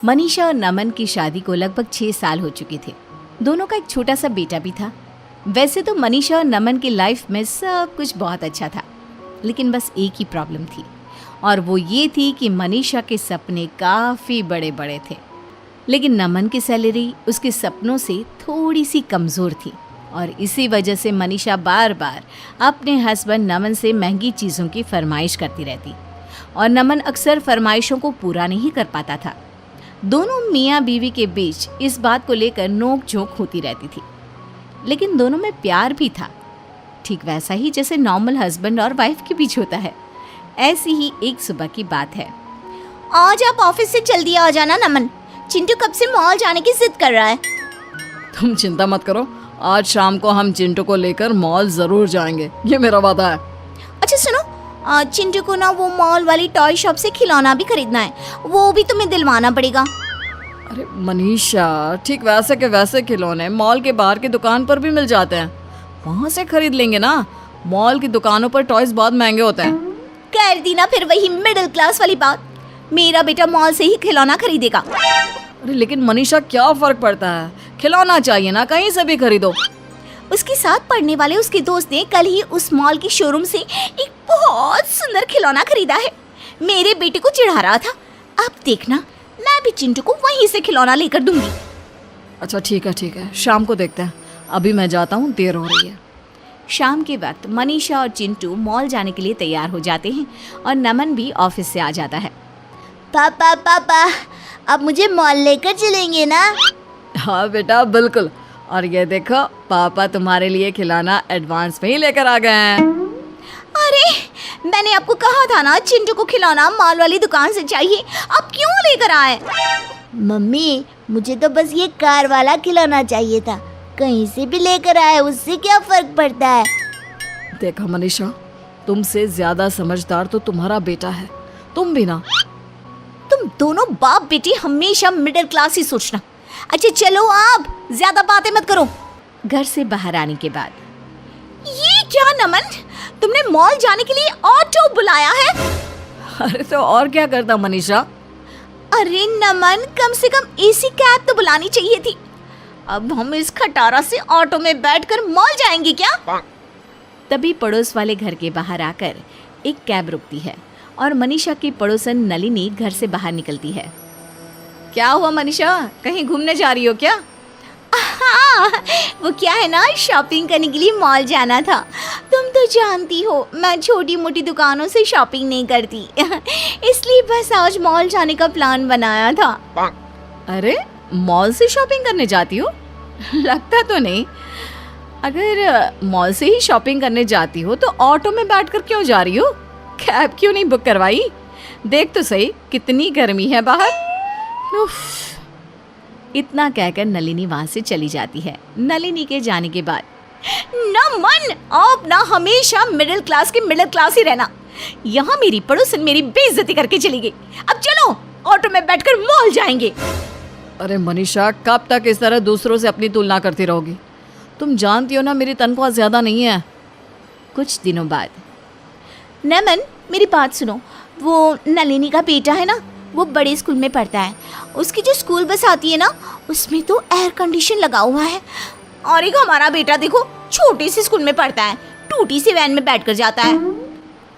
मनीषा और नमन की शादी को लगभग 6 साल हो चुके थे। दोनों का एक छोटा सा बेटा भी था। वैसे तो मनीषा और नमन की लाइफ में सब कुछ बहुत अच्छा था, लेकिन बस एक ही प्रॉब्लम थी, और वो ये थी कि मनीषा के सपने काफ़ी बड़े बड़े थे, लेकिन नमन की सैलरी उसके सपनों से थोड़ी सी कमज़ोर थी। और इसी वजह से मनीषा बार बार अपने हस्बैंड नमन से महंगी चीज़ों की फरमाइश करती रहती, और नमन अक्सर फरमाइशों को पूरा नहीं कर पाता था। दोनों मियाँ बीवी के बीच इस बात को लेकर नोक झोंक होती रहती थी, लेकिन दोनों में प्यार भी था, ठीक वैसा ही जैसे नॉर्मल हस्बैंड और वाइफ के बीच होता है। ऐसी ही एक सुबह की बात है। आज आप ऑफिस से जल्दी आ जाना नमन, चिंटू कब से मॉल जाने की जिद कर रहा है। तुम चिंता मत करो, आज शाम को हम चिंटू को लेकर मॉल जरूर जाएंगे, ये मेरा वादा है। अच्छा सुनो, चिंटू को ना वो मॉल वाली टॉय शॉप से खिलौना भी खरीदना है, वो भी तुम्हें दिलवाना पड़ेगा। अरे मनीषा, ठीक वैसे के वैसे खिलौने मॉल के बाहर की दुकान पर भी मिल जाते हैं, वहाँ से खरीद लेंगे ना। मॉल की दुकानों पर टॉयज बहुत महंगे होते हैं। कर दी ना फिर वही मिडिल क्लास वाली बात, मेरा बेटा मॉल से ही खिलौना खरीदेगा। अरे लेकिन मनीषा, क्या फर्क पड़ता है, खिलौना चाहिए ना, कहीं से भी खरीदो। उसके साथ पढ़ने वाले उसके दोस्त ने कल ही उस मॉल की शोरूम से एक बहुत सुंदर खिलौना खरीदा है। मेरे बेटे को चिढ़ा रहा था, अब देखना मैं भी चिंटू को वहीं से खिलौना लेकर दूंगी। अच्छा ठीक है, शाम को देखते हैं, अभी मैं जाता हूँ, देर हो रही है। शाम के वक्त मनीषा और चिंटू मॉल जाने के लिए तैयार हो जाते हैं, और नमन भी ऑफिस से आ जाता है। पापा पापा, अब मुझे मॉल लेकर चलेंगे ना? हाँ बेटा, बिल्कुल। और ये देखो, पापा तुम्हारे लिए खिलौना एडवांस में ही लेकर आ गए हैं। अरे मैंने आपको कहा था ना चिंटू को खिलौना मॉल वाली दुकान से चाहिए, आप क्यों लेकर आए? मम्मी, मुझे तो बस ये कार वाला खिलौना चाहिए था, कहीं से भी लेकर आए उससे क्या फर्क पड़ता है। देखा मनीषा, तुमसे ज्यादा समझदार तो तुम्हारा बेटा है, तुम भी ना। तुम दोनों बाप बेटी हमेशा मिडिल क्लास ही सोचना। अच्छा चलो, आप ज्यादा बातें मत करो। घर से बाहर आने के बाद, ये क्या नमन, तुमने मॉल जाने के लिए ऑटो बुलाया है? अरे तो और क्या करता मनीषा। अरे नमन, कम से कम एसी कैब तो बुलानी चाहिए थी। अब हम इस खटारा से ऑटो में बैठकर मॉल जाएंगे क्या? तभी पड़ोस वाले घर के बाहर आकर एक कैब रुकती है, और मनीषा की पड़ोसन नलिनी घर से बाहर निकलती है। क्या हुआ मनीषा, कहीं घूमने जा रही हो क्या? हाँ, वो क्या है ना, शॉपिंग करने के लिए मॉल जाना था। तुम तो जानती हो मैं छोटी मोटी दुकानों से शॉपिंग नहीं करती, इसलिए बस आज मॉल जाने का प्लान बनाया था। अरे मॉल से शॉपिंग करने जाती हो? लगता तो नहीं। अगर मॉल से ही शॉपिंग करने जाती हो तो ऑटो में बैठकर क्यों जा रही हो? कैब क्यों नहीं बुक करवाई? देख तो सही कितनी गर्मी है बाहर। उफ। इतना कहकर नलिनी वहां से चली जाती है। नलिनी के जाने के बाद, नमन, आप ना हमेशा मिडिल क्लास के मिडिल क्लास ही रहना। यहाँ मेरी पड़ोसन मेरी बेइज्जती करके चली गई। अब चलो ऑटो में बैठकर मॉल जाएंगे। अरे मनीषा, कब तक इस तरह दूसरों से अपनी तुलना करती रहोगी? तुम जानती हो ना मेरी तनख्वाह ज्यादा नहीं है। कुछ दिनों बाद, नमन मेरी बात सुनो, वो नलिनी का बेटा है ना, वो बड़े स्कूल में पढ़ता है। उसकी जो स्कूल बस आती है ना, उसमें तो एयर कंडीशन लगा हुआ है। और एक हमारा बेटा देखो, छोटे से स्कूल में पढ़ता है, टूटी सी वैन में बैठकर जाता है।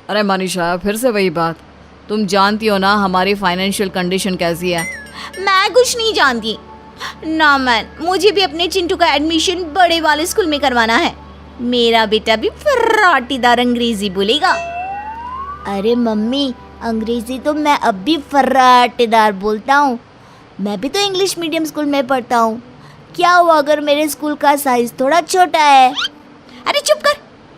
अरे मनीषा, फिर से वही बात। तुम जानती हो ना हमारी फाइनेंशियल कंडीशन कैसी है। मैं कुछ नहीं जानती। नमन, मुझे भी अपने चिंटू का एडमिशन बड़े वाले स्कूल में करवाना है। मेरा बेटा भी फर्राटीदार अंग्रेजी बोलेगा। अरे मम्मी, अंग्रेजी तो मैं अब भी फर्राटेदार बोलता हूँ। मैं भी तो इंग्लिश मीडियम स्कूल में पढ़ता हूँ। क्या हुआ अगर मेरे स्कूल का साइज थोड़ा छोटा है? अरे चुप कर,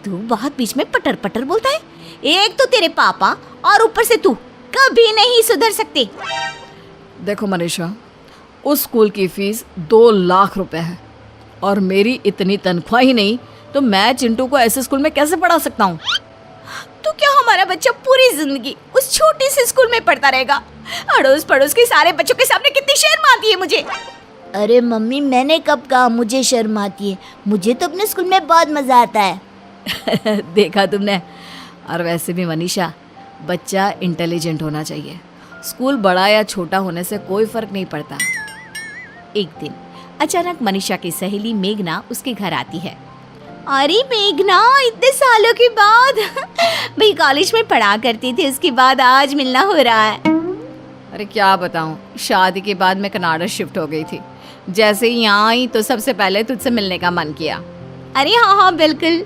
तू बहुत बीच में पटर पटर बोलता है। एक तो तेरे पापा और ऊपर से तू कभी नहीं सुधर सकते। देखो मनीषा, उस स्कूल की फीस 2 लाख रुपए है, और मेरी इतनी तनख्वाह ही नहीं तो मैं चिंटू को ऐसे स्कूल में कैसे पढ़ा सकता हूँ? तो क्या हमारा बच्चा पूरी जिंदगी उस छोटे से स्कूल में पढ़ता रहेगा? अड़ोस पड़ोस के सारे बच्चों के सामने कितनी शर्म आती है मुझे। अरे मम्मी, मैंने कब कहा मुझे शर्म आती है? मुझे तो अपने स्कूल में बहुत मजा आता है। देखा तुमने। और वैसे भी मनीषा, बच्चा इंटेलिजेंट होना चाहिए, स्कूल बड़ा या छोटा होने से कोई फर्क नहीं पड़ता। एक दिन अचानक मनीषा की सहेली मेघना उसके घर आती है। अरे मेघना, इतने सालों के बाद भाई कॉलेज में पढ़ा करते थे, उसके बाद आज मिलना हो रहा है। अरे क्या बताऊं, शादी के बाद मैं कनाडा शिफ्ट हो गई थी। जैसे ही यहाँ आई तो सबसे पहले तुझसे मिलने का मन किया। अरे हाँ हाँ बिल्कुल।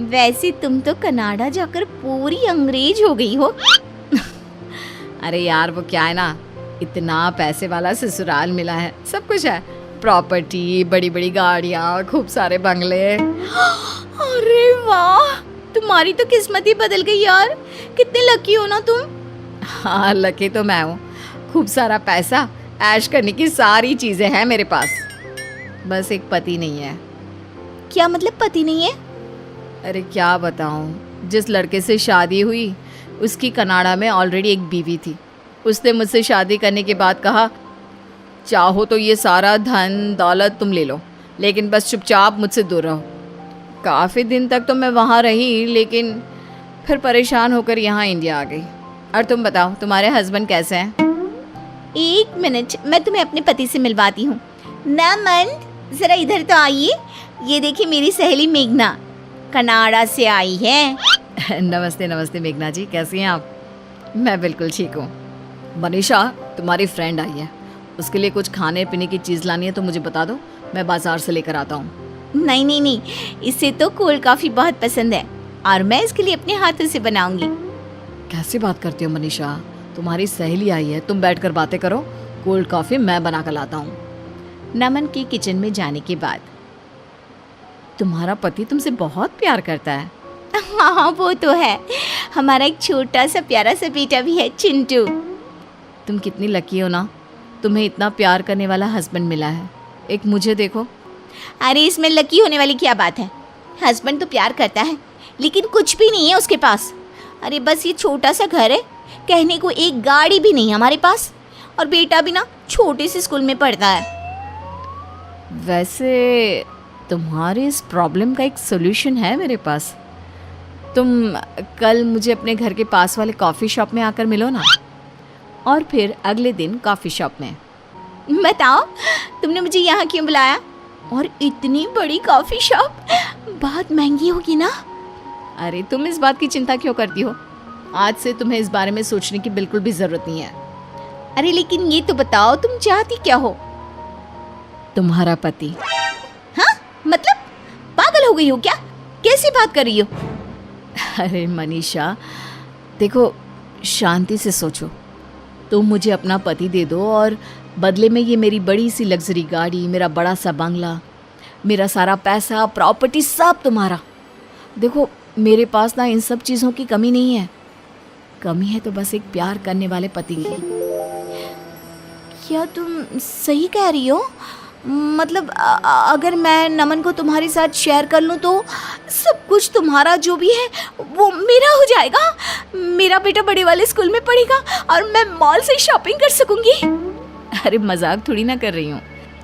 वैसे तुम तो कनाडा जाकर पूरी अंग्रेज हो गई हो। अरे यार वो क्या है ना, इतना पैसे वाला ससुराल मिला है, सब कुछ है, प्रॉपर्टी, बड़ी बड़ी गाड़ियाँ, खूब सारे बंगले। अरे वाह, तुम्हारी तो किस्मत ही बदल गई यार। कितने लकी हो ना तुम। हाँ लकी तो मैं हूँ, खूब सारा पैसा, ऐश करने की सारी चीज़ें हैं मेरे पास, बस एक पति नहीं है। क्या मतलब पति नहीं है? अरे क्या बताऊँ, जिस लड़के से शादी हुई उसकी कनाडा में ऑलरेडी एक बीवी थी। उसने मुझसे शादी करने के बाद कहा, चाहो तो ये सारा धन दौलत तुम ले लो, लेकिन बस चुपचाप मुझसे दूर रहो। काफ़ी दिन तक तो मैं वहाँ रही, लेकिन फिर परेशान होकर यहाँ इंडिया आ गई। और तुम बताओ, तुम्हारे हस्बैंड कैसे हैं? एक मिनट, मैं तुम्हें अपने पति से मिलवाती हूँ। नमन, जरा इधर तो आइए। ये देखिए मेरी सहेली मेघना, कनाडा से आई है। नमस्ते नमस्ते मेघना जी, कैसी हैं आप? मैं बिल्कुल ठीक हूँ। मनीषा, तुम्हारी फ्रेंड आई है, उसके लिए कुछ खाने पीने की चीज़ लानी है तो मुझे बता दो, मैं बाजार से लेकर आता हूँ। नहीं नहीं नहीं, इसे तो कोल्ड कॉफ़ी बहुत पसंद है और मैं इसके लिए अपने हाथों से बनाऊंगी। कैसी बात करती हो मनीषा, तुम्हारी सहेली आई है, तुम बैठकर बातें करो, कोल्ड कॉफ़ी मैं बना कर लाता हूँ। नमन के किचन में जाने के बाद, तुम्हारा पति तुमसे बहुत प्यार करता है। हाँ हाँ वो तो है, हमारा एक छोटा सा प्यारा सा बेटा भी है, चिंटू। तुम कितनी लकी हो ना, तुम्हें इतना प्यार करने वाला हस्बैंड मिला है। एक मुझे देखो। अरे इसमें लकी होने वाली क्या बात है, हस्बैंड तो प्यार करता है लेकिन कुछ भी नहीं है उसके पास। अरे बस ये छोटा सा घर है, कहने को एक गाड़ी भी नहीं है हमारे पास, और बेटा भी ना छोटे से स्कूल में पढ़ता है। वैसे तुम्हारी इस प्रॉब्लम का एक सोल्यूशन है मेरे पास। तुम कल मुझे अपने घर के पास वाले कॉफ़ी शॉप में आकर मिलो ना। और फिर अगले दिन कॉफ़ी शॉप में। बताओ तुमने मुझे यहाँ क्यों बुलाया? और इतनी बड़ी कॉफ़ी शॉप, बहुत महंगी होगी ना? अरे तुम इस बात की चिंता क्यों करती हो, आज से तुम्हें इस बारे में सोचने की बिल्कुल भी ज़रूरत नहीं है। अरे लेकिन ये तो बताओ तुम चाहती क्या हो? तुम्हारा पति। हाँ मतलब पागल हो गई हो क्या? कैसी बात कर रही हो? अरे मनीषा देखो, शांति से सोचो। तुम मुझे अपना पति दे दो और बदले में ये मेरी बड़ी सी लग्जरी गाड़ी, मेरा बड़ा सा बंगला, मेरा सारा पैसा, प्रॉपर्टी सब तुम्हारा। देखो मेरे पास ना इन सब चीज़ों की कमी नहीं है, कमी है तो बस एक प्यार करने वाले पति की। क्या तुम सही कह रही हो? मतलब अगर मैं नमन को तुम्हारे साथ शेयर कर लूँ तो सब कुछ तुम्हारा जो भी है वो मेरा हो जाएगा। मेरा बेटा बड़े वाले स्कूल में पढ़ेगा और मैं मॉल से शॉपिंग कर सकूंगी। अरे मजाक थोड़ी ना कर रही हूँ,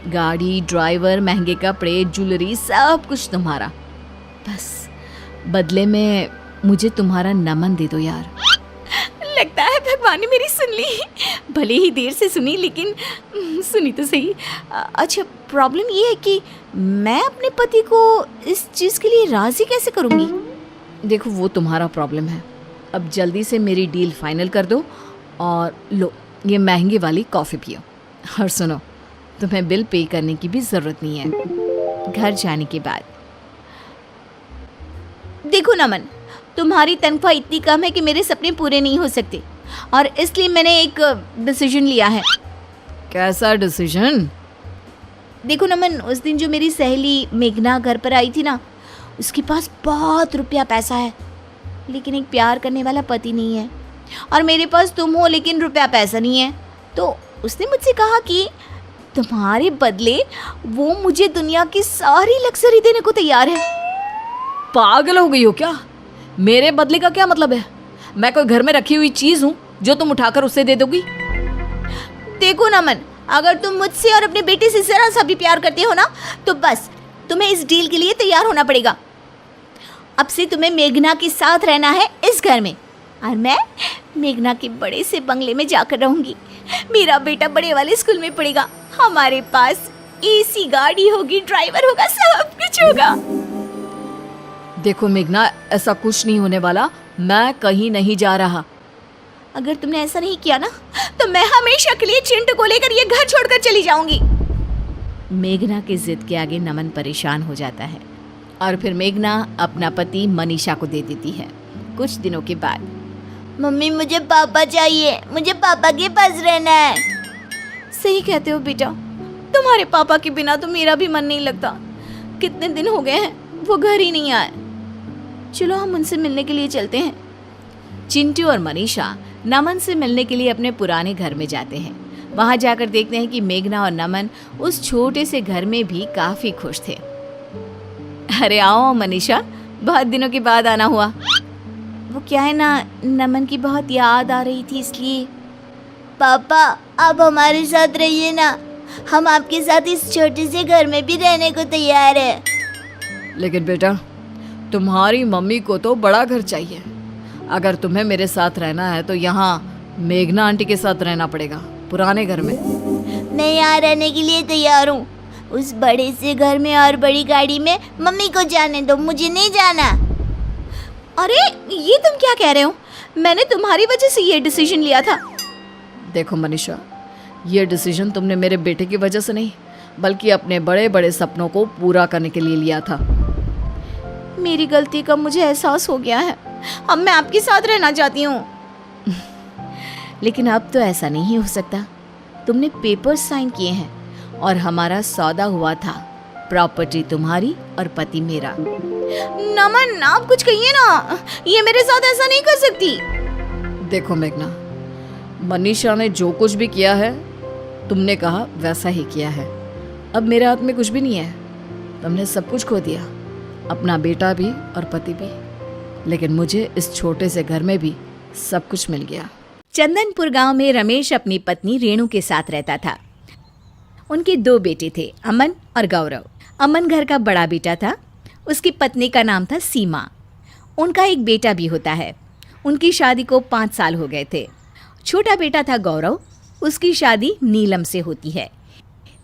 गाड़ी, ड्राइवर, महंगे कपड़े, ज्वेलरी, सब कुछ तुम्हारा। बस बदले में मुझे तुम्हारा नमन दे दो यार। लगता है भगवान ने मेरी सुन ली, भले ही देर से सुनी लेकिन सुनी तो सही। अच्छा प्रॉब्लम ये है कि मैं अपने पति को इस चीज़ के लिए राज़ी कैसे करूँगी? देखो वो तुम्हारा प्रॉब्लम है, अब जल्दी से मेरी डील फाइनल कर दो और लो ये महंगी वाली कॉफ़ी पियो। और सुनो, तुम्हें बिल पे करने की भी ज़रूरत नहीं है। घर जाने के बाद, देखो नमन, तुम्हारी तनख्वाह इतनी कम है कि मेरे सपने पूरे नहीं हो सकते और इसलिए मैंने एक डिसीजन लिया है। कैसा डिसीजन? देखो नमन, उस दिन जो मेरी सहेली मेघना घर पर आई थी ना, उसके पास बहुत रुपया पैसा है लेकिन एक प्यार करने वाला पति नहीं है, और मेरे पास तुम हो लेकिन रुपया पैसा नहीं है। तो उसने मुझसे कहा कि तुम्हारे बदले वो मुझे दुनिया की सारी लग्जरी देने को तैयार है। पागल हो गई हो क्या? मेरे बदले का क्या मतलब है? मैं कोई घर में रखी हुई चीज़ हूँ जो तुम उठाकर उससे दे दोगी? देखो नमन, अगर तुम मुझसे और अपने बेटे से जरा सा भी प्यार करते हो ना तो बस तुम्हें इस डील के लिए तैयार होना पड़ेगा। अब से तुम्हें मेघना के साथ रहना है इस घर में और मैं मेघना के बड़े से बंगले में जाकर रहूंगी। मेरा बेटा बड़े वाले स्कूल में पढ़ेगा। हमारे पास एसी गाड़ी होगी, ड्राइवर होगा, सब कुछ होगा। देखो मेघना, ऐसा कुछ नहीं होने वाला। मैं कहीं नहीं जा रहा। अगर तुमने ऐसा नहीं किया ना तो मैं हमेशा के लिए चिंटू को लेकर ये घर छोड़कर चली जाऊंगी। मेघना की जिद के आगे नमन परेशान हो जाता है और फिर मेघना अपना पति मनीषा को दे देती है। कुछ दिनों के बाद, मम्मी मुझे पापा चाहिए, मुझे पापा के पास रहना है। सही कहते हो बेटा, तुम्हारे पापा के बिना तो मेरा भी मन नहीं लगता। कितने दिन हो गए हैं वो घर ही नहीं आए। चलो हम उनसे मिलने के लिए चलते हैं। चिंटू और मनीषा नमन से मिलने के लिए अपने पुराने घर में जाते हैं। वहां जाकर देखते हैं कि मेघना और नमन उस छोटे से घर में भी काफी खुश थे। अरे आओ मनीषा, बहुत दिनों के बाद आना हुआ। वो क्या है ना, नमन की बहुत याद आ रही थी इसलिए। पापा आप हमारे साथ रहिए ना, हम आपके साथ इस छोटे से घर में भी रहने को तैयार है। लेकिन बेटा, तुम्हारी मम्मी को तो बड़ा घर चाहिए। अगर तुम्हें मेरे साथ रहना है तो यहाँ मेघना आंटी के साथ रहना पड़ेगा, पुराने घर में। मैं यहाँ रहने के लिए तैयार हूँ। उस बड़े से घर में और बड़ी गाड़ी में मम्मी को जाने दो, मुझे नहीं जाना। अरे ये तुम क्या कह रहे हो? मैंने तुम्हारी वजह से ये डिसीजन लिया था। देखो मनीषा, ये डिसीजन तुमने मेरे बेटे की वजह से नहीं बल्कि अपने बड़े बड़े सपनों को पूरा करने के लिए लिया था। मेरी गलती का मुझे एहसास हो गया है। अब मैं आपके साथ रहना चाहती हूँ। लेकिन अब तो ऐसा नहीं हो सकता। तुमने पेपर्स साइन किए हैं और हमारा सौदा हुआ था। प्रॉपर्टी तुम्हारी और पति मेरा। नमन आप कुछ कहिए ना, ये मेरे साथ ऐसा नहीं कर सकती। देखो मेघना, मनीषा ने जो कुछ भी किया है तुमने कहा वैसा ही किया है। अब मेरे हाथ में कुछ भी नहीं है। तुमने सब कुछ खो दिया, अपना बेटा भी और पति भी, लेकिन मुझे इस छोटे से घर में भी सब कुछ मिल गया। चंदनपुर गांव में रमेश अपनी पत्नी रेणु के साथ रहता था। उनके 2 बेटे थे, अमन और गौरव। अमन घर का बड़ा बेटा था। उसकी पत्नी का नाम था सीमा। उनका एक बेटा भी होता है। उनकी शादी को 5 साल हो गए थे। छोटा बेटा था गौरव, उसकी शादी नीलम से होती है।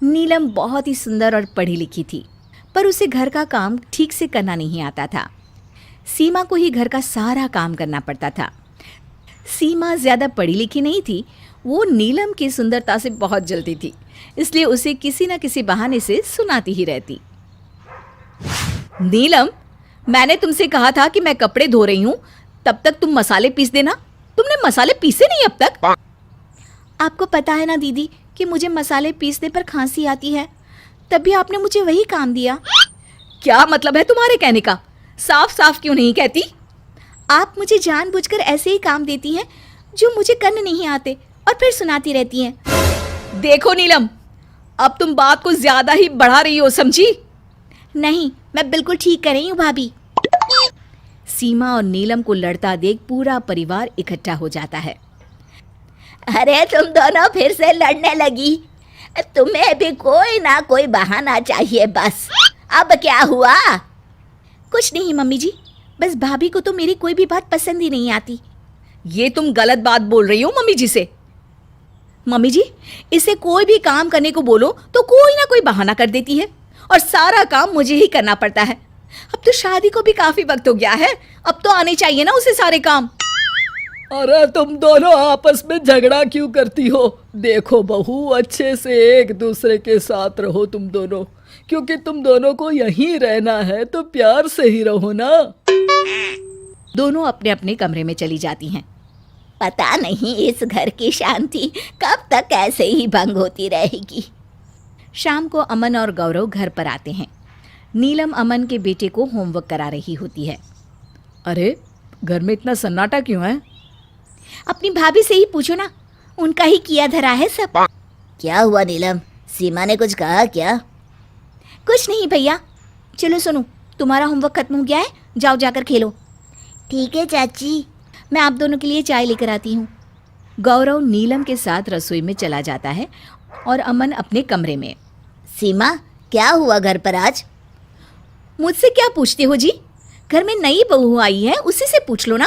नीलम बहुत ही सुंदर और पढ़ी लिखी थी, पर उसे घर का काम ठीक से करना नहीं आता था। सीमा को ही घर का सारा काम करना पड़ता था। सीमा ज़्यादा पढ़ी लिखी नहीं थी, वो नीलम की सुंदरता से बहुत जलती थी, इसलिए उसे किसी न किसी बहाने से सुनाती ही रहती। नीलम, मैंने तुमसे कहा था कि मैं कपड़े धो रही हूँ, तब तक तुम मसाले पीस देना। तुमने मसाले पीसे नहीं अब तक। आपको पता है ना दीदी कि मुझे मसाले पीसने पर खांसी आती है, तभी आपने मुझे वही काम दिया। क्या मतलब है तुम्हारे कहने का? साफ साफ क्यों नहीं कहती? आप मुझे जानबूझकर ऐसे ही काम देती हैं जो मुझे करने नहीं आते और फिर सुनाती रहती हैं। देखो नीलम, अब तुम बात को ज्यादा ही बढ़ा रही हो, समझी? नहीं, मैं बिल्कुल ठीक कर रही हूँ भाभी। सीमा और नीलम को लड़ता देख पूरा परिवार इकट्ठा हो जाता है। अरे तुम दोनों फिर से लड़ने लगी। तुम्हें भी कोई ना कोई बहाना चाहिए बस। अब क्या हुआ? कुछ नहीं मम्मी जी, बस भाभी को तो मेरी कोई भी बात पसंद ही नहीं आती। ये तुम गलत बात बोल रही हो मम्मी जी से। मम्मी जी, इसे कोई भी काम करने को बोलो तो कोई ना कोई बहाना कर देती है और सारा काम मुझे ही करना पड़ता है। अब तो शादी को भी काफी वक्त हो गया है, अब तो आने चाहिए ना उसे सारे काम। अरे तुम दोनों आपस में झगड़ा क्यों करती हो? देखो बहू, अच्छे से एक दूसरे के साथ रहो तुम दोनों, क्योंकि तुम दोनों को यहीं रहना है तो प्यार से ही रहो ना। दोनों अपने अपने कमरे में चली जाती हैं। पता नहीं इस घर की शांति कब तक ऐसे ही भंग होती रहेगी। शाम को अमन और गौरव घर पर आते हैं। नीलम अमन के बेटे को होमवर्क करा रही होती है। अरे घर में इतना सन्नाटा क्यों है? अपनी भाभी से ही पूछो ना, उनका ही किया धरा है सब। क्या हुआ नीलम, सीमा ने कुछ कहा क्या? कुछ नहीं भैया। चलो सुनो, तुम्हारा होमवर्क खत्म हो गया है, जाओ जाकर खेलो। ठीक है चाची, मैं आप दोनों के लिए चाय लेकर आती हूँ। गौरव नीलम के साथ रसोई में चला जाता है और अमन अपने कमरे में। सीमा, क्या हुआ घर पर आज? मुझसे क्या पूछते हो जी? घर में नई बहू आई है, उसी से पूछ लो ना।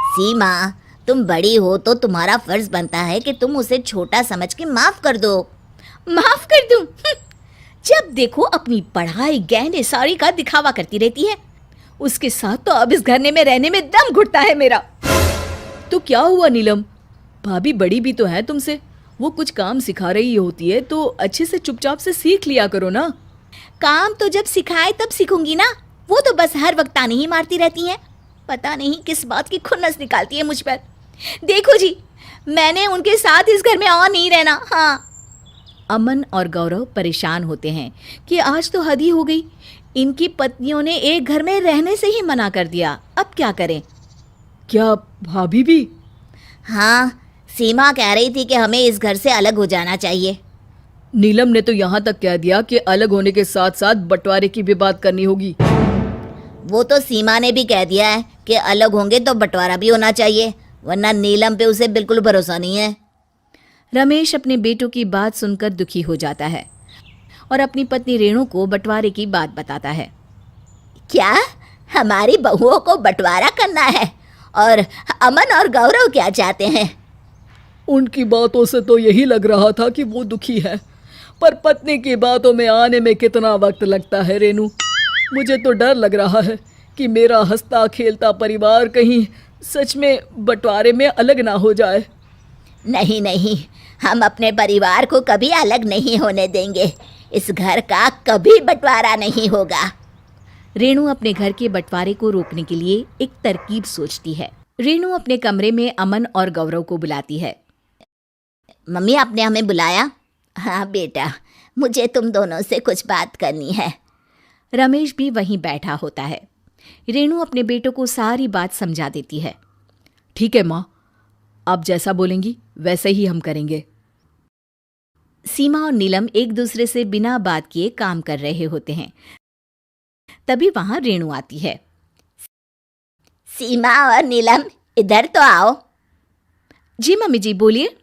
सीमा, तुम बड़ी हो तो तुम्हारा फर्ज बनता है कि तुम उसे छोटा समझ के माफ कर दो। माफ कर दूं? जब देखो अपनी पढ़ाई गहने साड़ी का दिखावा करती रहती है। उसके साथ तो अब इस घर में रहने में दम घुटता है मेरा। तो क्या हुआ नीलम, भाभी बड़ी भी तो है तुमसे, वो कुछ काम सिखा रही होती है तो अच्छे से चुपचाप से सीख लिया करो ना। काम तो जब सिखाए तब सीखूंगी ना, वो तो बस हर वक्त ताने ही मारती रहती हैं। पता नहीं किस बात की खुन्नस निकालती है मुझ पर। देखो जी, मैंने उनके साथ इस घर में और नहीं रहना। हाँ। अमन और गौरव परेशान होते हैं कि आज तो हद ही हो गई। इनकी पत्नियों ने एक घर में रहने से ही मना कर दिया, अब क्या करें? क्या भाभी भी? हाँ, सीमा कह रही थी कि हमें इस घर से अलग हो जाना चाहिए। नीलम ने तो यहाँ तक कह दिया कि अलग होने के साथ साथ बंटवारे की भी बात करनी होगी। वो तो सीमा ने भी कह दिया है कि अलग होंगे तो बंटवारा भी होना चाहिए, वरना नीलम पे उसे बिल्कुल भरोसा नहीं है। रमेश अपने बेटों की बात सुनकर दुखी हो जाता है और अपनी पत्नी रेणु को बंटवारे की बात बताता है। क्या हमारी बहुओं को बंटवारा करना है? और अमन और गौरव क्या चाहते हैं? उनकी बातों से तो यही लग रहा था कि वो दुखी है, पर पत्नी की बातों में आने में कितना वक्त लगता है रेणु। मुझे तो डर लग रहा है कि मेरा हंसता खेलता परिवार कहीं सच में बंटवारे में अलग ना हो जाए। नहीं नहीं, हम अपने परिवार को कभी अलग नहीं होने देंगे। इस घर का कभी बंटवारा नहीं होगा। रेणु अपने घर के बंटवारे को रोकने के लिए एक तरकीब सोचती है। रेणु अपने कमरे में अमन और गौरव को बुलाती है। मम्मी, आपने हमें बुलाया? हाँ बेटा, मुझे तुम दोनों से कुछ बात करनी है। रमेश भी वहीं बैठा होता है। रेणु अपने बेटों को सारी बात समझा देती है। ठीक है माँ, आप जैसा बोलेंगी वैसे ही हम करेंगे। सीमा और नीलम एक दूसरे से बिना बात किए काम कर रहे होते हैं। तभी वहां रेणु आती है। सीमा और नीलम, इधर तो आओ। जी मम्मी जी, बोलिए।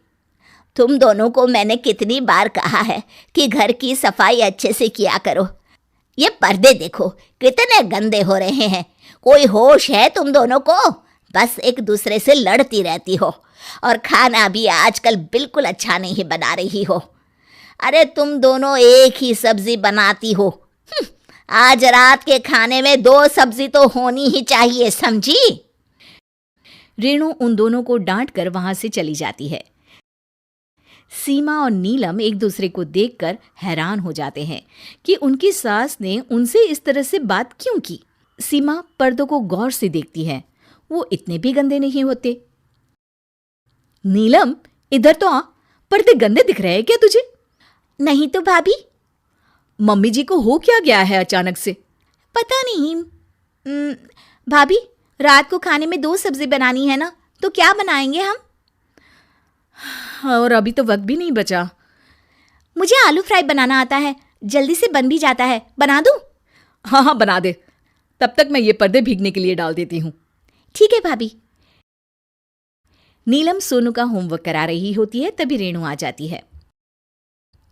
तुम दोनों को मैंने कितनी बार कहा है कि घर की सफाई अच्छे से किया करो। ये पर्दे देखो कितने गंदे हो रहे हैं। कोई होश है तुम दोनों को? बस एक दूसरे से लड़ती रहती हो, और खाना भी आजकल बिल्कुल अच्छा नहीं बना रही हो। अरे तुम दोनों एक ही सब्जी बनाती हो। आज रात के खाने में 2 सब्जी तो होनी ही चाहिए, समझी? रेणु उन दोनों को डांट कर वहां से चली जाती है। सीमा और नीलम एक दूसरे को देखकर हैरान हो जाते हैं कि उनकी सास ने उनसे इस तरह से बात क्यों की। सीमा पर्दों को गौर से देखती है, वो इतने भी गंदे नहीं होते। नीलम, इधर तो आ, पर्दे गंदे दिख रहे हैं क्या तुझे? नहीं तो भाभी। मम्मी जी को हो क्या गया है अचानक से? पता नहीं। भाभी, रात को खाने में 2 सब्जी बनानी है ना, तो क्या बनाएंगे हम? और अभी तो वक्त भी नहीं बचा। मुझे आलू फ्राई बनाना आता है, जल्दी से बन भी जाता है। बना दूं? हाँ हाँ बना दे, तब तक मैं ये पर्दे भीगने के लिए डाल देती हूँ। ठीक है भाभी। नीलम सोनू का होमवर्क करा रही होती है, तभी रेणु आ जाती है।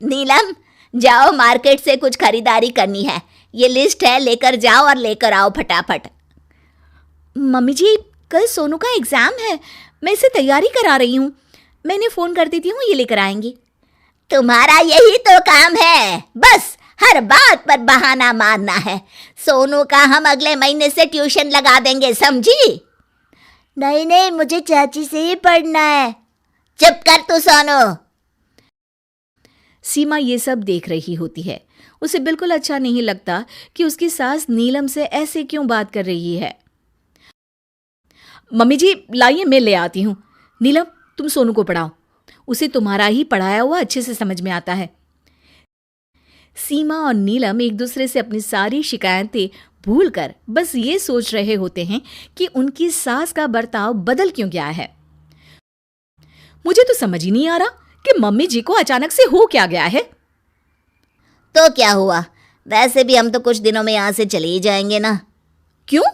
नीलम, जाओ मार्केट से कुछ खरीदारी करनी है। ये लिस्ट है, लेकर जाओ और लेकर आओ फटाफट। मम्मी जी, कल सोनू का एग्जाम है, मैं इसे तैयारी करा रही हूँ। मैं इन्हें फोन कर देती हूँ, ये लेकर आएंगी। तुम्हारा यही तो काम है, बस हर बात पर बहाना मारना है। सोनू का हम अगले महीने से ट्यूशन लगा देंगे, समझी? नहीं नहीं, मुझे चाची से ही पढ़ना है। चुप कर तू सोनू। सीमा ये सब देख रही होती है। उसे बिल्कुल अच्छा नहीं लगता कि उसकी सास नीलम से ऐसे क्यों बात कर रही है। मम्मी जी, लाइए मैं ले आती हूँ। नीलम, तुम सोनू को पढ़ाओ, उसे तुम्हारा ही पढ़ाया हुआ अच्छे से समझ में आता है। सीमा और नीलम एक दूसरे से अपनी सारी शिकायतें भूलकर बस ये सोच रहे होते हैं कि उनकी सास का बर्ताव बदल क्यों गया है। मुझे तो समझ ही नहीं आ रहा कि मम्मी जी को अचानक से हो क्या गया है। तो क्या हुआ? वैसे भी हम तो कुछ दिनों में यहाँ से चले ही जाएंगे ना। क्यों?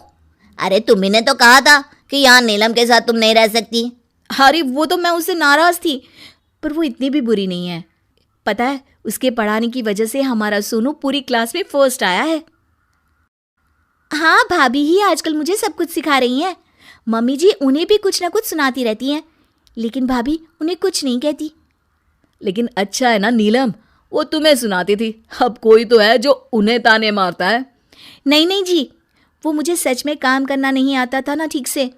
अरे तुम्ही ने तो कहा था कि यहाँ नीलम के साथ तुम नहीं रह सकती। अरे वो तो मैं उससे नाराज थी, पर वो इतनी भी बुरी नहीं है। पता है, उसके पढ़ाने की वजह से हमारा सोनू पूरी क्लास में फर्स्ट आया है। हाँ, भाभी ही आजकल मुझे सब कुछ सिखा रही हैं। मम्मी जी उन्हें भी कुछ ना कुछ सुनाती रहती हैं, लेकिन भाभी उन्हें कुछ नहीं कहती। लेकिन अच्छा है ना नीलम, वो तुम्हें सुनाती थी, अब कोई तो है जो उन्हें ताने मारता है। नहीं नहीं जी, वो मुझे सच में काम करना नहीं आता था ना ठीक से।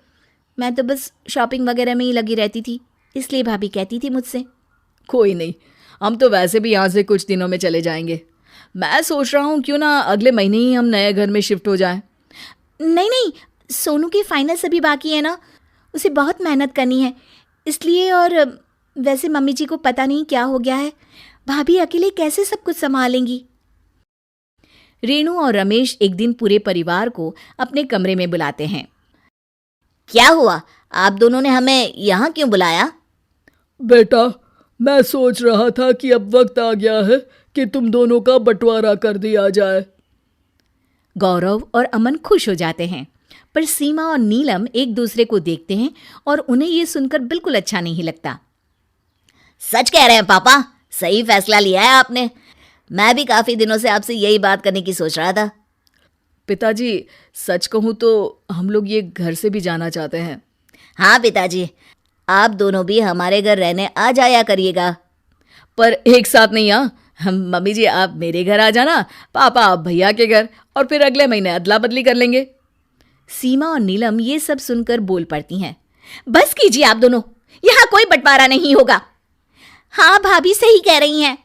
मैं तो बस शॉपिंग वगैरह में ही लगी रहती थी, इसलिए भाभी कहती थी मुझसे। कोई नहीं, हम तो वैसे भी यहाँ से कुछ दिनों में चले जाएंगे। मैं सोच रहा हूँ क्यों ना अगले महीने ही हम नए घर में शिफ्ट हो जाएं। नहीं नहीं, सोनू की फाइनल्स अभी बाकी है ना, उसे बहुत मेहनत करनी है इसलिए। और वैसे मम्मी जी को पता नहीं क्या हो गया है, भाभी अकेले कैसे सब कुछ संभालेंगी। रेणु और रमेश एक दिन पूरे परिवार को अपने कमरे में बुलाते हैं। क्या हुआ, आप दोनों ने हमें यहाँ क्यों बुलाया? बेटा, मैं सोच रहा था कि अब वक्त आ गया है कि तुम दोनों का बंटवारा कर दिया जाए। गौरव और अमन खुश हो जाते हैं, पर सीमा और नीलम एक दूसरे को देखते हैं और उन्हें ये सुनकर बिल्कुल अच्छा नहीं लगता। सच कह रहे हैं पापा, सही फैसला लिया है आपने। मैं भी काफी दिनों से आपसे यही बात करने की सोच रहा था। पिताजी, सच कहूँ तो हम लोग ये घर से भी जाना चाहते हैं। हाँ पिताजी, आप दोनों भी हमारे घर रहने आ जाया करिएगा। पर एक साथ नहीं। हम मम्मी जी आप मेरे घर आ जाना, पापा आप भैया के घर, और फिर अगले महीने अदला बदली कर लेंगे। सीमा और नीलम ये सब सुनकर बोल पड़ती हैं। बस कीजिए आप दोनों, यहाँ कोई बंटवारा नहीं होगा। हाँ भाभी सही कह रही हैं,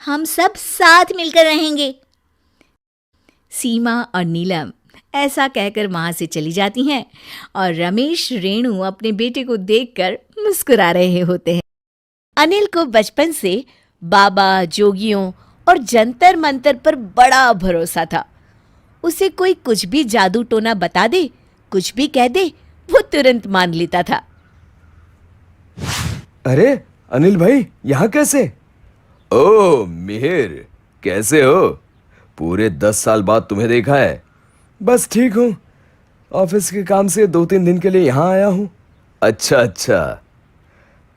हम सब साथ मिलकर रहेंगे। सीमा और नीलम ऐसा कहकर वहां से चली जाती हैं और रमेश रेणु अपने बेटे को देखकर मुस्कुरा रहे होते हैं। अनिल को बचपन से बाबा, जोगियों और जंतर मंतर पर बड़ा भरोसा था। उसे कोई कुछ भी जादू टोना बता दे, कुछ भी कह दे, वो तुरंत मान लेता था। अरे अनिल भाई, यहाँ कैसे? ओ मिहिर, कैसे हो? पूरे 10 साल बाद तुम्हें देखा है। बस ठीक हूँ, ऑफिस के काम से 2-3 दिन के लिए यहाँ आया हूँ। अच्छा अच्छा।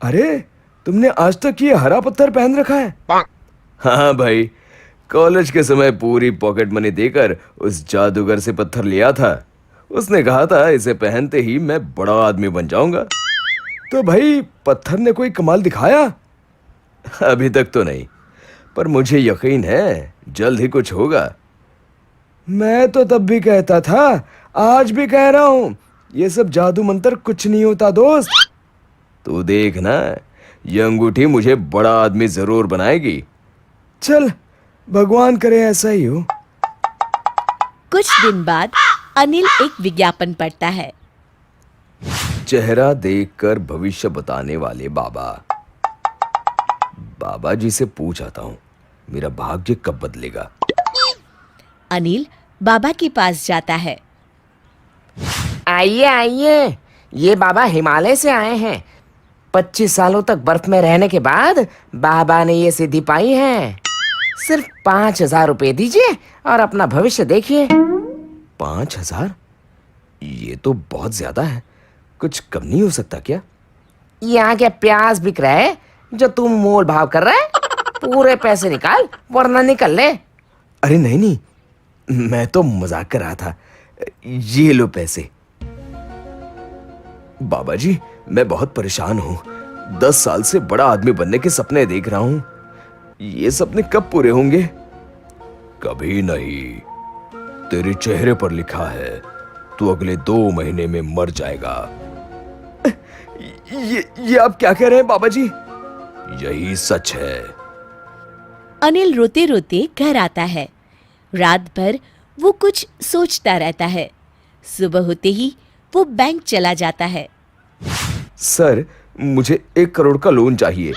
अरे, तुमने आज तक ये हरा पत्थर पहन रखा है? हाँ भाई, कॉलेज के समय पूरी पॉकेट मनी देकर उस जादूगर से पत्थर लिया था। उसने कहा था इसे पहनते ही मैं बड़ा आदमी बन जाऊंगा। तो भाई पत्थर ने कोई कमाल दिखाया? अभी तक तो नहीं, पर मुझे यकीन है जल्द ही कुछ होगा। मैं तो तब भी कहता था, आज भी कह रहा हूँ, ये सब जादू मंत्र कुछ नहीं होता दोस्त। तू देख ना, ये अंगूठी मुझे बड़ा आदमी जरूर बनाएगी। चल, भगवान करे ऐसा ही हो। कुछ दिन बाद अनिल एक विज्ञापन पढ़ता है। चेहरा देखकर भविष्य बताने वाले बाबा। बाबा जी से पूछ आता हूँ, मेरा भाग्य कब बदलेगा? अनिल बाबा के पास जाता है। आइए आइए, ये बाबा हिमालय से आए हैं। 25 सालों तक बर्फ में रहने के बाद बाबा ने ये सिद्धि पाई है। सिर्फ 5,000 रुपए दीजिए और अपना भविष्य देखिए। 5,000? ये तो बहुत ज्यादा है, कुछ कम नहीं हो सकता क्या? यहाँ क्या प्याज बिक रहा है जो तुम मोल भाव कर रहा है? पूरे पैसे निकाल वरना निकल ले। अरे नहीं नहीं, मैं तो मजाक कर रहा था। ये लो पैसे। बाबा जी, मैं बहुत परेशान हूँ। 10 साल से बड़ा आदमी बनने के सपने देख रहा हूँ। ये सपने कब पूरे होंगे? कभी नहीं। तेरे चेहरे पर लिखा है, तू अगले 2 महीने में मर जाएगा। ये आप क्या कह रहे हैं बाबा जी? यही सच है। अनिल रोते रोते घर आता है। रात भर वो कुछ सोचता रहता है। सुबह होते ही वो बैंक चला जाता है। सर, मुझे 1 करोड़ का लोन चाहिए।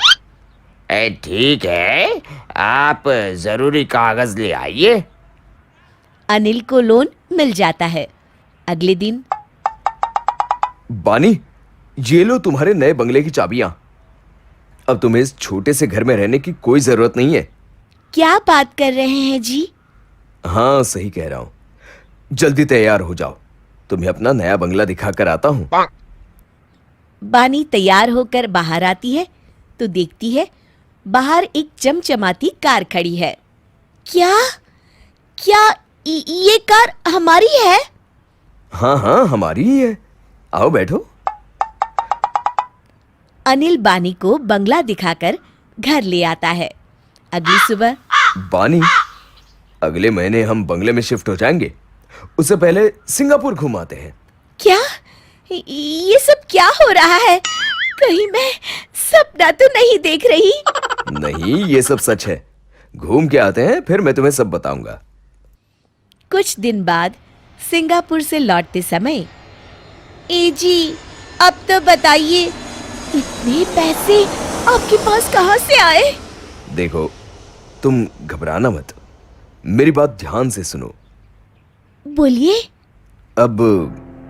ठीक है, आप जरूरी कागज ले आइए। अनिल को लोन मिल जाता है। अगले दिन बानी, ये लो तुम्हारे नए बंगले की चाबियां। अब तुम्हें इस छोटे से घर में रहने की कोई जरूरत नहीं है। क्या बात कर रहे हैं जी? हाँ, सही कह रहा हूं। जल्दी तैयार हो जाओ, तुम्हें अपना नया बंगला दिखा कर आता हूं। बानी तैयार होकर बाहर आती है तो देखती है बाहर एक चमचमाती कार खड़ी है। क्या क्या ये कार हमारी है? हाँ हाँ, हमारी ही है। आओ बैठो। अनिल बानी को बंगला दिखाकर घर ले आता है। अगली सुबह बानी, अगले महीने हम बंगले में शिफ्ट हो जाएंगे। उससे पहले सिंगापुर घुमाते हैं। क्या ये सब क्या हो रहा है? कहीं मैं सपना तो नहीं देख रही? नहीं, ये सब सच है। घूम के आते हैं, फिर मैं तुम्हें सब बताऊंगा। कुछ दिन बाद सिंगापुर से लौटते समय, ए जी, अब तो बताइए, इतने पैसे आपके पास कहाँ से आए? देखो, तुम घबराना मत, मेरी बात ध्यान से सुनो। बोलिए। अब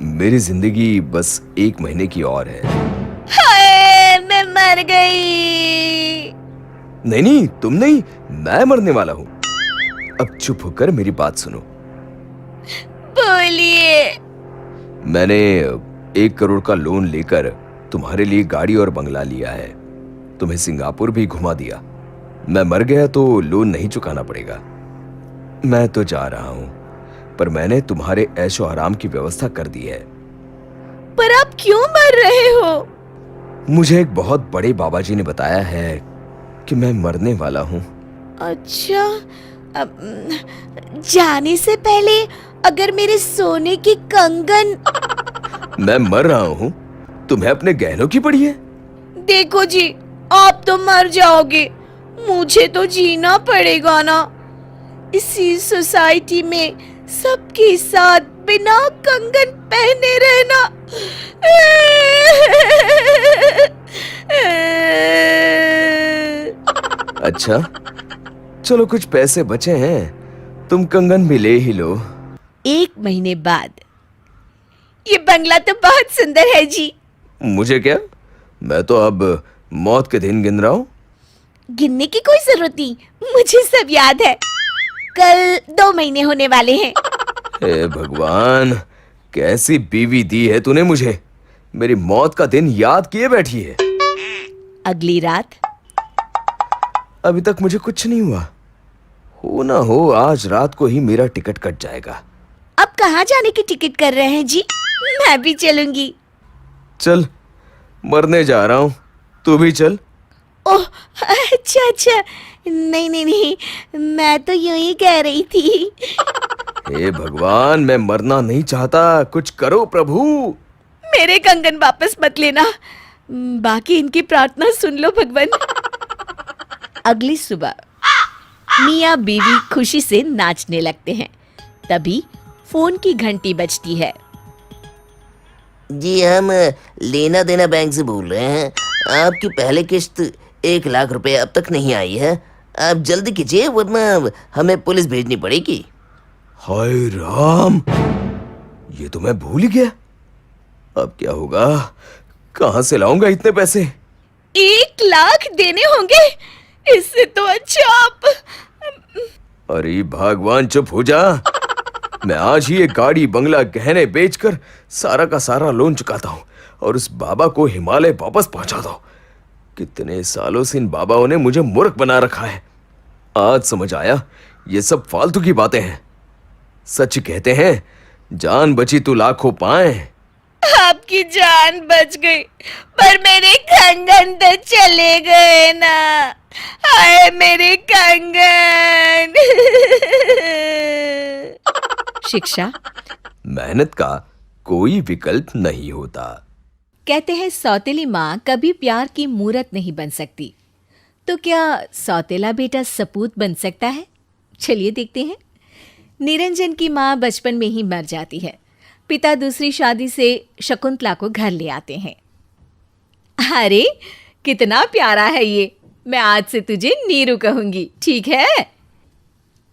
मेरी जिंदगी बस 1 महीने की और है। हाय, मैं मर गई। नहीं नहीं, तुम नहीं, मैं मरने वाला हूं। अब चुप होकर मेरी बात सुनो। बोलिए। मैंने 1 करोड़ का लोन लेकर तुम्हारे लिए गाड़ी और बंगला लिया है। तुम्हें सिंगापुर भी घुमा दिया। मैं मर गया तो लोन नहीं चुकाना पड़ेगा। मैं तो जा रहा हूं, पर मैंने तुम्हारे ऐशो आराम की व्यवस्था कर दी है। पर आप क्यों मर रहे हो? मुझे एक बहुत बड़े बाबा जी ने बताया है कि मैं मरने वाला हूं। अच्छा, जाने से पहले अगर मेरे सोने की कंगन। मैं मर रहा हूं, तुम्हें अपने गहनों की पड़ी है। देखो जी, आप तो मर जाओगे, मुझे तो जीना पड़ेगा ना। इसी सोसाइटी में सबके साथ बिना कंगन पहने रहना। अच्छा, चलो कुछ पैसे बचे हैं, तुम कंगन भी ले ही लो। 1 महीने बाद। ये बंगला तो बहुत सुंदर है जी। मुझे क्या, मैं तो अब मौत के दिन गिन रहा हूं। गिनने की कोई जरूरत नहीं, मुझे सब याद है। कल 2 महीने होने वाले हैं। हे भगवान, कैसी बीवी दी है तूने मुझे। मेरी मौत का दिन याद किए बैठी है। अगली रात। अभी तक मुझे कुछ नहीं हुआ। हो ना हो, आज रात को ही मेरा टिकट कट जाएगा। अब कहाँ जाने की टिकट कर रहे हैं जी? मैं भी चलूंगी। चल, मरने जा रहा हूं, तू भी चल। ओह, अच्छा अच्छा, नहीं नहीं नहीं, मैं तो यूं ही कह रही थी। हे भगवान, मैं मरना नहीं चाहता, कुछ करो प्रभु। मेरे कंगन वापस मत लेना, बाकी इनकी प्रार्थना सुन लो भगवान। अगली सुबह मियाँ बीवी खुशी से नाचने लगते हैं। तभी फोन की घंटी बजती है। जी, हम लेना देना बैंक से बोल रहे हैं। आपकी पहले किश्त 1 लाख रुपए अब तक नहीं आई है। आप जल्दी कीजिए, वरना हमें पुलिस भेजनी पड़ेगी। हाय राम, ये तो मैं भूल ही गया। अब क्या होगा, कहां से लाऊंगा इतने पैसे? 1 लाख देने होंगे? इससे तो अच्छा आप। अरे भगवान, चुप हो जा। मैं आज ही एक गाड़ी, बंगला, गहने बेचकर सारा का सारा लोन चुकाता हूं और उस बाबा को हिमालय वापस पहुंचाता हूं। कितने सालों से इन बाबाओं ने मुझे मूर्ख बना रखा है। आज समझ आया, ये सब फालतू की बातें हैं। सच कहते हैं, जान बची तो लाखों पाए। आपकी जान बच गई, पर मेरे कंगन तो चले गए ना। हाय मेरे कंगन। शिक्षा। मेहनत का कोई विकल्प नहीं होता। कहते हैं सौतेली माँ कभी प्यार की मूरत नहीं बन सकती, तो क्या सौतेला बेटा सपूत बन सकता है? चलिए देखते हैं। निरंजन की माँ बचपन में ही मर जाती है। पिता दूसरी शादी से शकुंतला को घर ले आते हैं। अरे कितना प्यारा है ये, मैं आज से तुझे नीरू कहूंगी, ठीक है?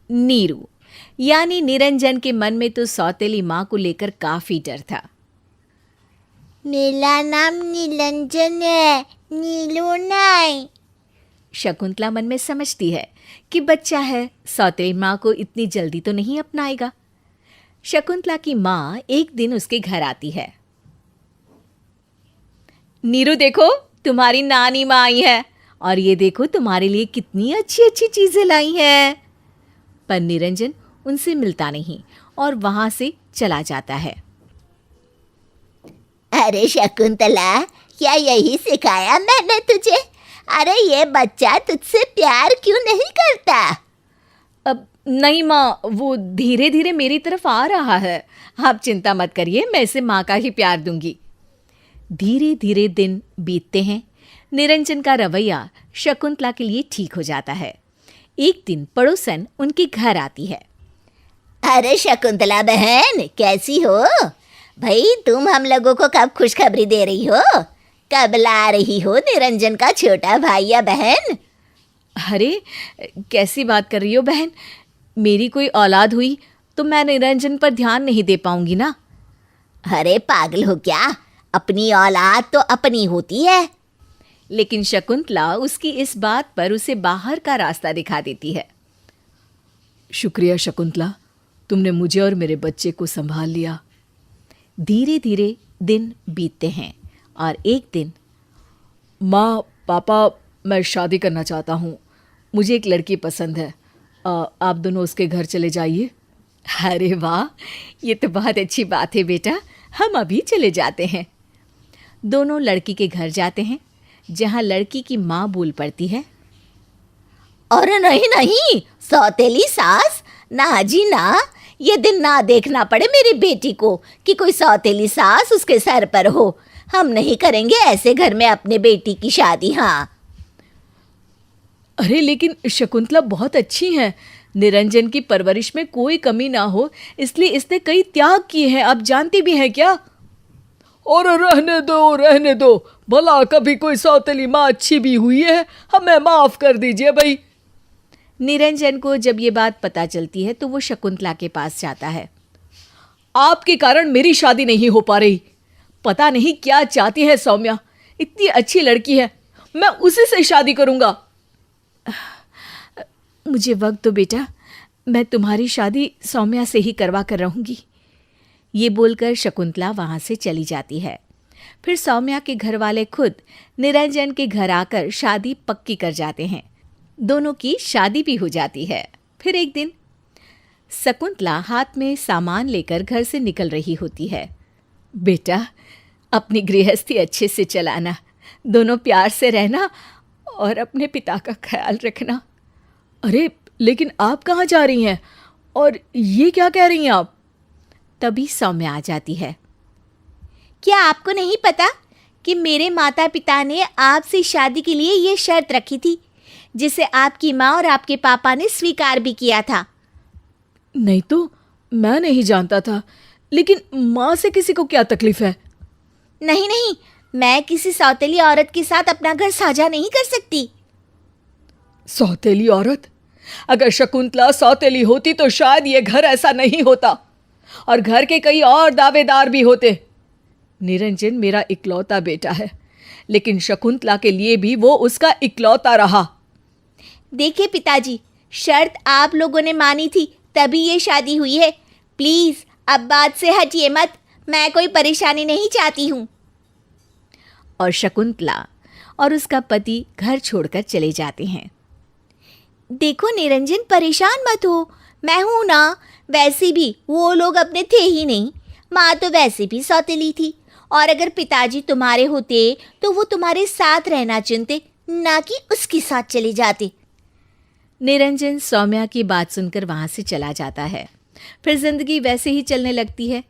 नीरू यानी निरंजन के मन में तो सौतेली माँ को लेकर काफी डर था। मेरा नाम निरंजन है, नीलू नहीं। शकुंतला मन में समझती है कि बच्चा है, सौतेली माँ को इतनी जल्दी तो नहीं अपनाएगा। शकुंतला की माँ एक दिन उसके घर आती है। नीरू देखो, तुम्हारी नानी माँ आई है, और ये देखो तुम्हारे लिए कितनी अच्छी अच्छी चीजें लाई हैं। पर निरंजन उनसे मिलता नहीं और वहां से चला जाता है। अरे शकुंतला, क्या यही सिखाया मैंने तुझे? अरे ये बच्चा तुझसे प्यार क्यों नहीं करता? अब नहीं माँ, वो धीरे धीरे मेरी तरफ आ रहा है। आप चिंता मत करिए, मैं इसे माँ का ही प्यार दूंगी। धीरे धीरे दिन बीतते हैं। निरंजन का रवैया शकुंतला के लिए ठीक हो जाता है। एक दिन पड़ोसन उनके घर आती है। अरे शकुंतला बहन, कैसी हो भाई? तुम हम लोगों को कब खुशखबरी दे रही हो? कब ला रही हो निरंजन का छोटा भाई या बहन? अरे कैसी बात कर रही हो बहन? मेरी कोई औलाद हुई तो मैं निरंजन पर ध्यान नहीं दे पाऊंगी ना। अरे पागल हो क्या? अपनी औलाद तो अपनी होती है। लेकिन शकुंतला उसकी इस बात पर उसे बाहर का रास्ता दिखा देती है। शुक्रिया शकुंतला, तुमने मुझे और मेरे बच्चे को संभाल लिया। धीरे धीरे दिन बीतते हैं और एक दिन, माँ, पापा, मैं शादी करना चाहता हूँ। मुझे एक लड़की पसंद है। आप दोनों उसके घर चले जाइए। अरे वाह, ये तो बहुत अच्छी बात है बेटा, हम अभी चले जाते हैं। दोनों लड़की के घर जाते हैं, जहाँ लड़की की माँ बोल पड़ती है। अरे नहीं नहीं, सौतेली सास, ना जी ना, ये दिन ना देखना पड़े मेरी बेटी को कि कोई सौतेली सास उसके सर पर हो। हम नहीं करेंगे ऐसे घर में अपने बेटी की शादी। हाँ, अरे लेकिन शकुंतला बहुत अच्छी हैं। निरंजन की परवरिश में कोई कमी ना हो, इसलिए इसने कई त्याग किए हैं। आप जानती भी हैं क्या? और रहने दो, भला कभी कोई सौतेली माँ अच्छी भी हुई है? हमें माफ कर दीजिए भाई। निरंजन को जब ये बात पता चलती है तो वो शकुंतला के पास जाता है। आपके कारण मेरी शादी नहीं हो पा रही। पता नहीं क्या चाहती है सौम्या। इतनी अच्छी लड़की है, मैं उसी से शादी करूंगा। मुझे वक्त दो बेटा, मैं तुम्हारी शादी सौम्या से ही करवा कर रहूंगी। ये बोलकर शकुंतला वहाँ से चली जाती है। फिर सौम्या के घर वाले खुद निरंजन के घर आकर शादी पक्की कर जाते हैं। दोनों की शादी भी हो जाती है। फिर एक दिन शकुंतला हाथ में सामान लेकर घर से निकल रही होती है। बेटा, अपनी गृहस्थी अच्छे से चलाना, दोनों प्यार से रहना और अपने पिता का ख्याल रखना। अरे लेकिन आप कहाँ जा रही हैं? और ये क्या कह रही हैं आप? तभी सौम्या आ जाती है। क्या आपको नहीं पता कि मेरे माता पिता ने आपसे शादी के लिए ये शर्त रखी थी, जिसे आपकी माँ और आपके पापा ने स्वीकार भी किया था? नहीं तो मैं नहीं जानता था, लेकिन माँ से किसी को क्या तकलीफ है? नहीं नहीं, मैं किसी सौतेली औरत के साथ अपना घर साझा नहीं कर सकती। सौतेली औरत? अगर शकुंतला सौतेली होती तो शायद ये घर ऐसा नहीं होता और घर के कई और दावेदार भी होते। निरंजन मेरा इकलौता बेटा है, लेकिन शकुंतला के लिए भी वो उसका इकलौता रहा। देखिए पिताजी, शर्त आप लोगों ने मानी थी तभी ये शादी हुई है। प्लीज अब बात से हटिए मत, मैं कोई परेशानी नहीं चाहती हूँ। और शकुंतला और उसका पति घर छोड़कर चले जाते हैं। देखो निरंजन, परेशान मत हो, मैं हूं ना। वैसे भी वो लोग अपने थे ही नहीं, माँ तो वैसे भी सौतेली थी, और अगर पिताजी तुम्हारे होते तो वो तुम्हारे साथ रहना चुनते, ना कि उसके साथ चले जाते। निरंजन सौम्या की बात सुनकर वहाँ से चला जाता है। फिर जिंदगी वैसे ही चलने लगती है।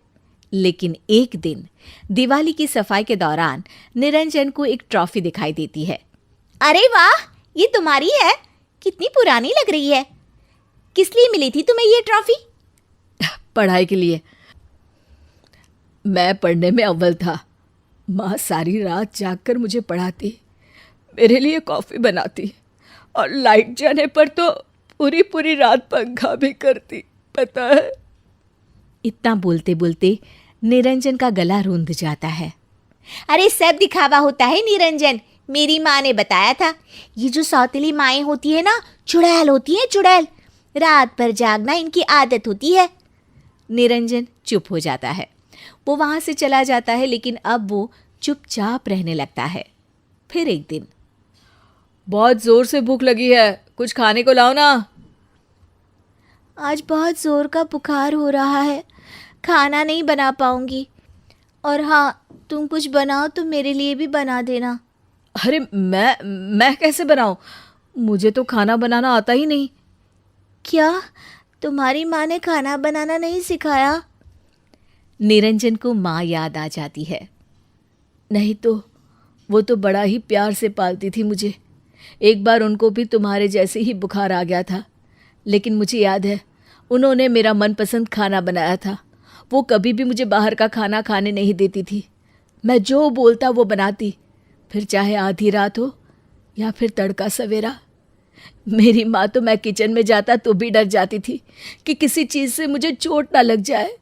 लेकिन एक दिन दिवाली की सफाई के दौरान निरंजन को एक ट्रॉफी दिखाई देती है। अरे वाह, ये तुम्हारी है? कितनी पुरानी लग रही है। किस लिए मिली थी तुम्हें ये ट्रॉफी? पढ़ाई के लिए। मैं पढ़ने में अव्वल था। माँ सारी रात जागकर मुझे पढ़ाती, मेरे लिए कॉफ़ी बनाती और लाइट जाने पर तो पूरी पूरी रात पंखा भी करती, पता है। इतना बोलते बोलते निरंजन का गला रूंध जाता है। अरे सब दिखावा होता है निरंजन, मेरी माँ ने बताया था। ये जो सौतेली माएँ होती है ना, चुड़ैल होती है, चुड़ैल। रात भर जागना इनकी आदत होती है। निरंजन चुप हो जाता है। वो वहाँ से चला जाता है, लेकिन अब वो चुपचाप रहने लगता है। फिर एक दिन, बहुत जोर से भूख लगी है, कुछ खाने को लाओ ना। आज बहुत जोर का बुखार हो रहा है, खाना नहीं बना पाऊंगी। और हाँ, तुम कुछ बनाओ तो मेरे लिए भी बना देना। अरे मैं कैसे बनाऊं? मुझे तो खाना बनाना आता ही नहीं। क्या तुम्हारी माँ ने खाना बनाना नहीं सिखाया? निरंजन को माँ याद आ जाती है। नहीं तो वो तो बड़ा ही प्यार से पालती थी मुझे। एक बार उनको भी तुम्हारे जैसे ही बुखार आ गया था, लेकिन मुझे याद है उन्होंने मेरा मनपसंद खाना बनाया था। वो कभी भी मुझे बाहर का खाना खाने नहीं देती थी। मैं जो बोलता वो बनाती, फिर चाहे आधी रात हो या फिर तड़का सवेरा। मेरी माँ तो मैं किचन में जाता तो भी डर जाती थी कि किसी चीज़ से मुझे चोट ना लग जाए।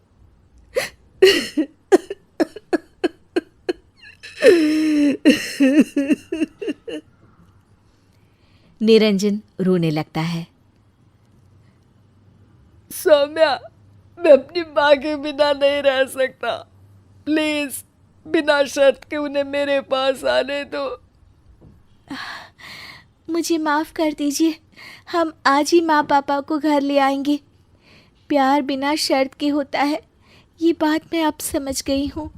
निरंजन रोने लगता है। सौम्या, मैं अपनी माँ के बिना नहीं रह सकता। प्लीज बिना शर्त के उन्हें मेरे पास आने दो। मुझे माफ़ कर दीजिए, हम आज ही माँ पापा को घर ले आएंगे। प्यार बिना शर्त के होता है, ये बात मैं अब समझ गई हूँ।